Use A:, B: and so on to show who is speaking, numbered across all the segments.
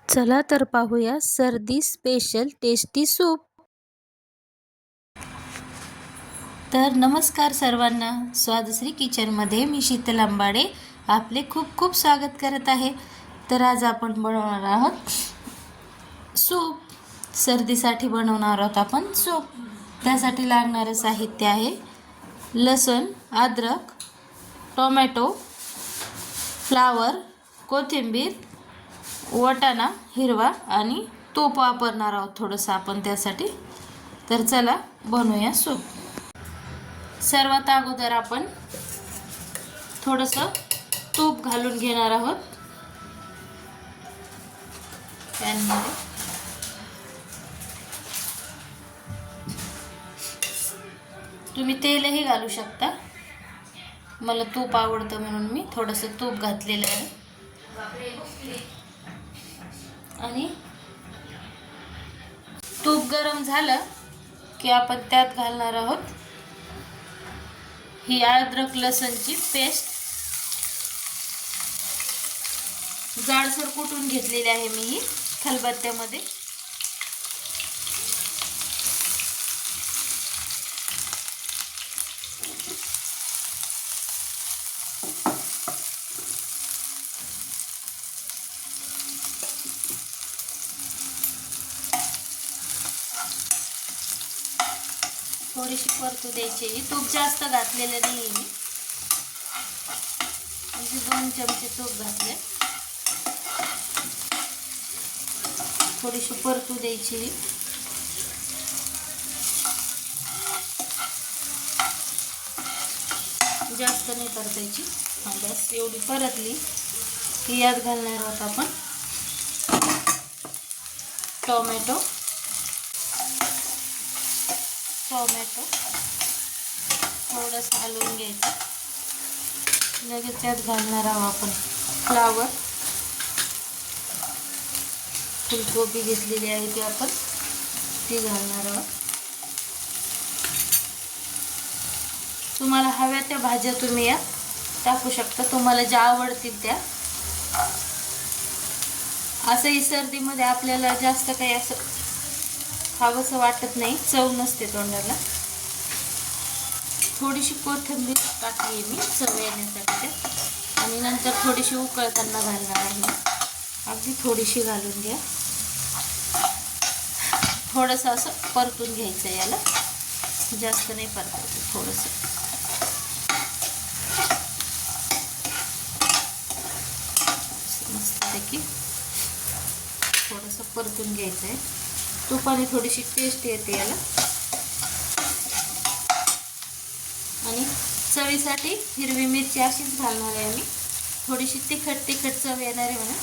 A: चला तर पाहूया सर्दी स्पेशल टेस्टी सूप. तर नमस्कार सर्वांना, स्वादश्री किचनमध्ये मी शीतल आंबाडे आपले खूप खूप स्वागत करत आहे. तर आज आपण बनवणार आहोत सूप. सर्दीसाठी बनवणार आहोत आपण सूप. त्यासाठी लागणारे साहित्य आहे लसूण, अद्रक, टोमॅटो, फ्लावर, कोथिंबीर, वाटाणा हिरवा आणि तूप वापरणार आहोत थोडंसं आपण त्यासाठी. तर चला बनवूया सूप. सर्वात अगोदर आपण थोडंसं तूप घालून घेणार आहोत पॅनमध्ये. तुम्ही तेलही घालू शकता, मला तूप आवडतं म्हणून मी थोडंसं तूप घातलेलं आहे. आणि तूप गरम झालं की आपण त्यात घालणार आहोत ही अद्रक लसूणची पेस्ट. जाडसर कुटून घेतलेली आहे मी ही खलबत्त्यामध्ये. थोडीशी परतू द्यायची. तूप जास्त घातलेलं नाही मी, म्हणजे 2 चमचे तूप घातले. थोडीशी परतू द्यायची. जास्त नाही परतायची. बस एवढी परतली की यात घालणार आहोत आपण टोमॅटो. थोडंसं हलवून घ्यायचं. लगेच त्यात घालणार आहोत आपण फ्लावर. फुलकोबी घेतलेली आहे ती आपण ती घालणार आहोत. तुम्हाला हव्या त्या भाज्या तुम्ही यात टाकू शकता, तुम्हाला ज्या आवडतील त्या. असंही सर्दीमध्ये आपल्याला जास्त काही असं खावंसं वाटत नाही, चव नसते तोंडाला. थोडीशी कोथिंबीर टाकली मी चव येण्यासाठी. आणि नंतर थोडीशी उकळताना घालणार आहे. अगदी थोडीशी घालून घ्या. थोडंसं असं परतून घ्यायचं याला, जास्त नाही परतायचं. थोडंसं मस्तपैकी थोडंसं परतून घ्यायचं आहे. तुपाने थोडीशी टेस्ट येते याला. आणि चवीसाठी हिरवी मिरची अशीच घालणार आहे मी. थोडीशी तिखट चव येणार आहे म्हणून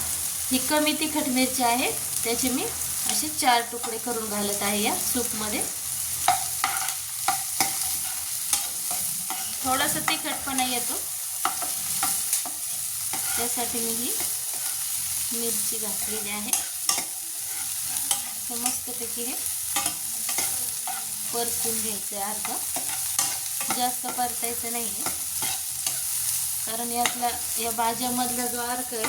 A: ही कमी तिखट मिरची आहे, त्याचे मी असे 4 तुकडे करून घालत आहे या सूपमध्ये. थोडासा तिखटपणा येतो त्यासाठी मी ही मिरची घातलेली आहे. तर मस्तपैकी हे परतून घ्यायचं आहे. अर्धा जास्त परतायचं नाही आहे, कारण यातला या भाज्यामधला जो अर्क आहे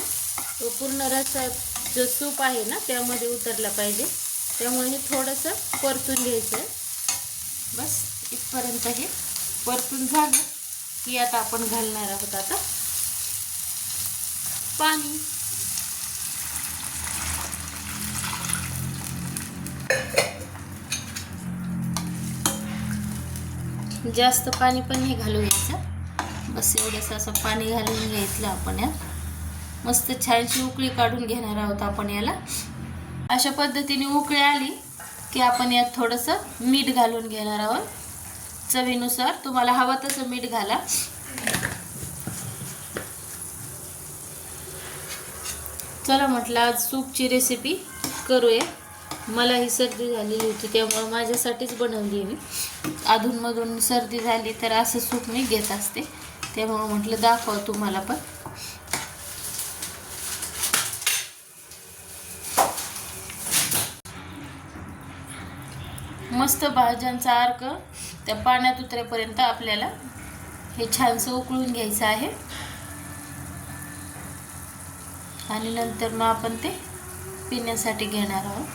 A: तो पूर्ण रस्सा जो सूप आहे ना त्यामध्ये उतरला पाहिजे. त्यामुळे हे थोडंसं परतून घ्यायचं आहे. बस इथपर्यंत हे परतून झालं की आता आपण घालणार आहोत आता पाणी. जास्त पाणी पण हे घालू घ्यायचं. बस एवढंसं असं पाणी घालून घ्यायचं आपण. यात मस्त छानशी उकळी काढून घेणार आहोत आपण याला. अशा पद्धतीने उकळी आली की आपण यात थोडंसं मीठ घालून घेणार आहोत. चवीनुसार तुम्हाला हवं तसं मीठ घाला. चला म्हटलं आज सूपची रेसिपी करूया. मला ही सर्दी झालेली होती त्यामुळे माझ्यासाठीच बनवली मी. अधूनमधून सर्दी झाली तर असं सूप मी घेत असते, त्यामुळे म्हटलं दाखवा तुम्हाला पण. मस्त भाज्यांचा अर्क त्या पाण्यात उतरेपर्यंत आपल्याला हे छानसं उकळून घ्यायचं आहे. आणि नंतर मग आपण ते पिण्यासाठी घेणार आहोत.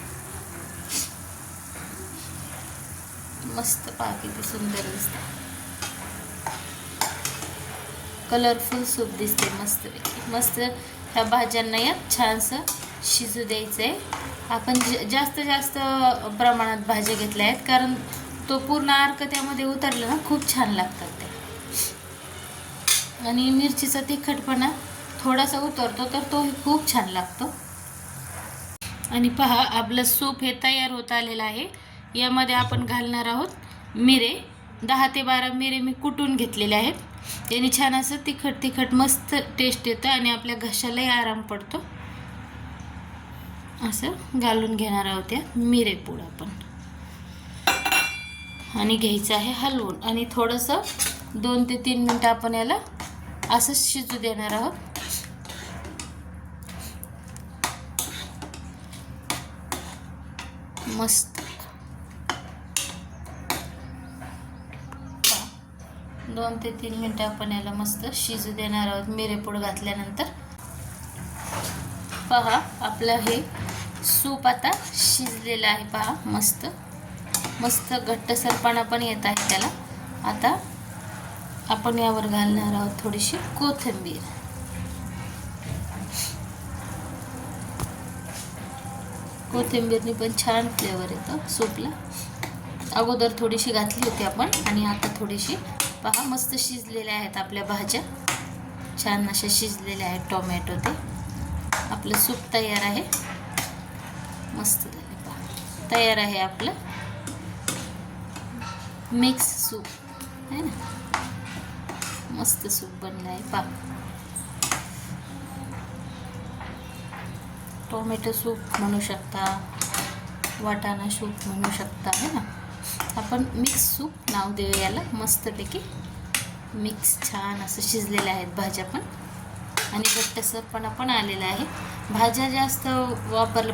A: मस्त पहा किती सुंदर दिसते, कलरफुल सूप दिसते मस्तपैकी. मस्त ह्या भाज्यांना या छानसं शिजू द्यायचं आहे. आपण जास्त प्रमाणात भाज्या घेतल्या आहेत, कारण तो पूर्ण अर्क त्यामध्ये उतरला ना, खूप छान लागतात ते. आणि मिरचीचा तिखटपणा थोडासा उतरतो तर तोही खूप छान लागतो. आणि पहा आपलं सूप हे तयार होत आलेलं आहे. यामध्ये आपण घालणार आहोत मिरे. 10 ते 12 मिरे मी कुटून घेतलेले आहेत. याने छान असं तिखट मस्त टेस्ट येतं आणि आपल्या घशालाही आराम पडतो. असं घालून घेणार आहोत या मिरेपूड आपण. आणि घ्यायचं आहे हलवून आणि थोडंसं 2 ते 3 मिनटं आपण याला असं शिजू देणार आहोत. मस्त 2 ते 3 मिनटं आपण याला मस्त शिजू देणार आहोत मिरेपूड घातल्यानंतर. पहा आपलं हे सूप आता शिजलेलं आहे. पहा मस्त घट्टसरपणा पण येत आहे त्याला. आता आपण यावर घालणार आहोत थोडीशी कोथिंबीर. कोथिंबीरनी पण छान फ्लेवर येतो सूपला. अगोदर थोडीशी घातली होती आपण आणि आता थोडीशी. पहा मस्त शिजलेल्या आहेत आपल्या भाज्या, छान अशा शिजलेल्या आहेत. टोमॅटो ते आपलं सूप तयार आहे. मस्त झाले पहा, तयार आहे आपलं मिक्स सूप आहे ना. मस्त सूप बनलं आहे पहा. टोमॅटो सूप म्हणू शकता, वाटाणा सूप म्हणू शकता है ना. आपण मिक्स सूप नाव देऊ याला. मस्तपैकी मिक्स छान असं शिजलेल्या आहेत भाज्या पण आणि घट्टसरपणा पण आलेला आहे. भाज्या जास्त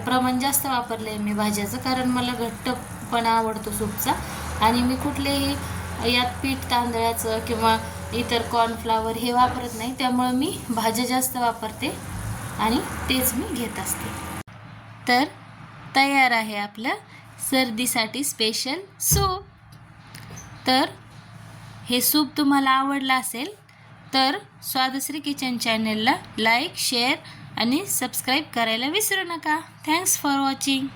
A: प्रमाण जास्त वापरलं आहे मी भाज्याचं, कारण मला घट्टपणा आवडतो सूपचा. आणि मी कुठलेही यात पीठ तांदळाचं किंवा इतर कॉर्नफ्लावर हे वापरत नाही, त्यामुळे मी भाज्या जास्त वापरते आणि तेच मी घेत असते. तर तयार आहे आपलं सर्दीसाठी स्पेशल सूप. तर हे सूप तुम्हाला आवडलं असेल तर स्वादश्री किचन चॅनलला लाईक, शेअर आणि सबस्क्राईब करायला विसरू नका. Thanks for watching.